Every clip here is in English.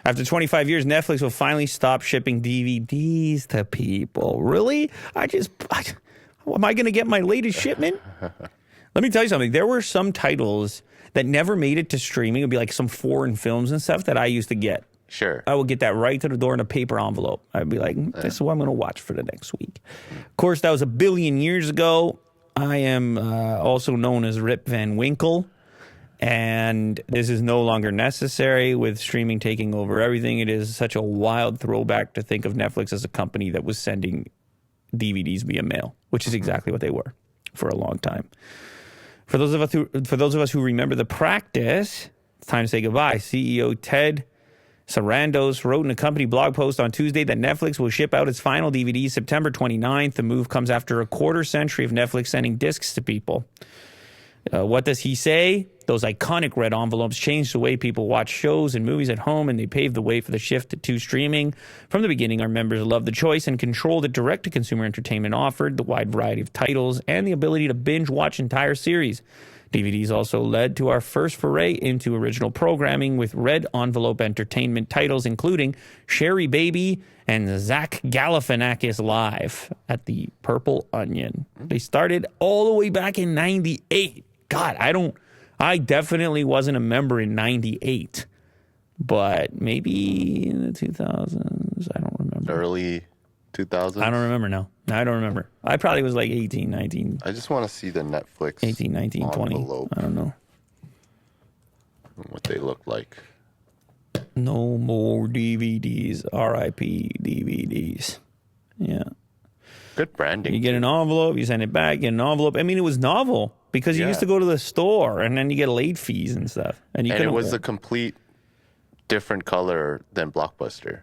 After 25 years, Netflix will finally stop shipping DVDs to people. Really? Am I going to get my latest shipment? Let me tell you something. There were some titles that never made it to streaming. It would be like some foreign films and stuff that I used to get. Sure. I would get that right to the door in a paper envelope. I'd be like, this is what I'm going to watch for the next week. Of course, that was a billion years ago. I am also known as Rip Van Winkle. And this is no longer necessary with streaming taking over everything. It is such a wild throwback to think of Netflix as a company that was sending DVDs via mail, which is exactly what they were for a long time. For those of us who remember the practice, it's time to say goodbye. CEO Ted Sarandos wrote in a company blog post on Tuesday that Netflix will ship out its final DVDs September 29th. The move comes after a quarter century of Netflix sending discs to people. What does he say? Those iconic red envelopes changed the way people watch shows and movies at home, and they paved the way for the shift to streaming. From the beginning, our members loved the choice and control that direct-to-consumer entertainment offered, the wide variety of titles, and the ability to binge-watch entire series. DVDs also led to our first foray into original programming with red envelope entertainment titles, including Sherry Baby and Zach Galifianakis Live at the Purple Onion. They started all the way back in 98. God, I definitely wasn't a member in 98, but maybe in the 2000s. I don't remember. Early 2000s? I don't remember now. I don't remember. I probably was like 18, 19. I just want to see the Netflix 18, 19, 20. envelope. I don't know. What they look like. No more DVDs. R.I.P. DVDs. Yeah. Good branding. You get an envelope, you send it back, get an envelope. I mean, it was novel because you used to go to the store and then you get late fees and stuff. And it was a complete different color than Blockbuster.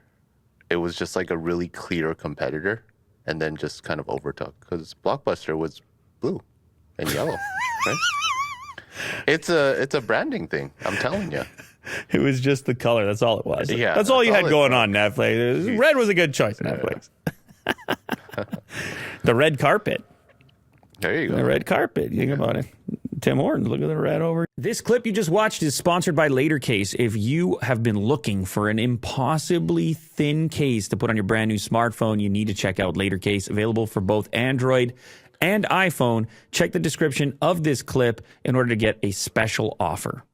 It was just like a really clear competitor and then just kind of overtook because Blockbuster was blue and yellow, right? It's a branding thing. I'm telling you. It was just the color. That's all it was. Yeah, that's all you had going on Netflix. Red was a good choice, Netflix. The red carpet. There you go. The red carpet. Think about it. Tim Hortons, look at the red over. This clip you just watched is sponsored by LaterCase. If you have been looking for an impossibly thin case to put on your brand new smartphone, you need to check out LaterCase, available for both Android and iPhone. Check the description of this clip in order to get a special offer.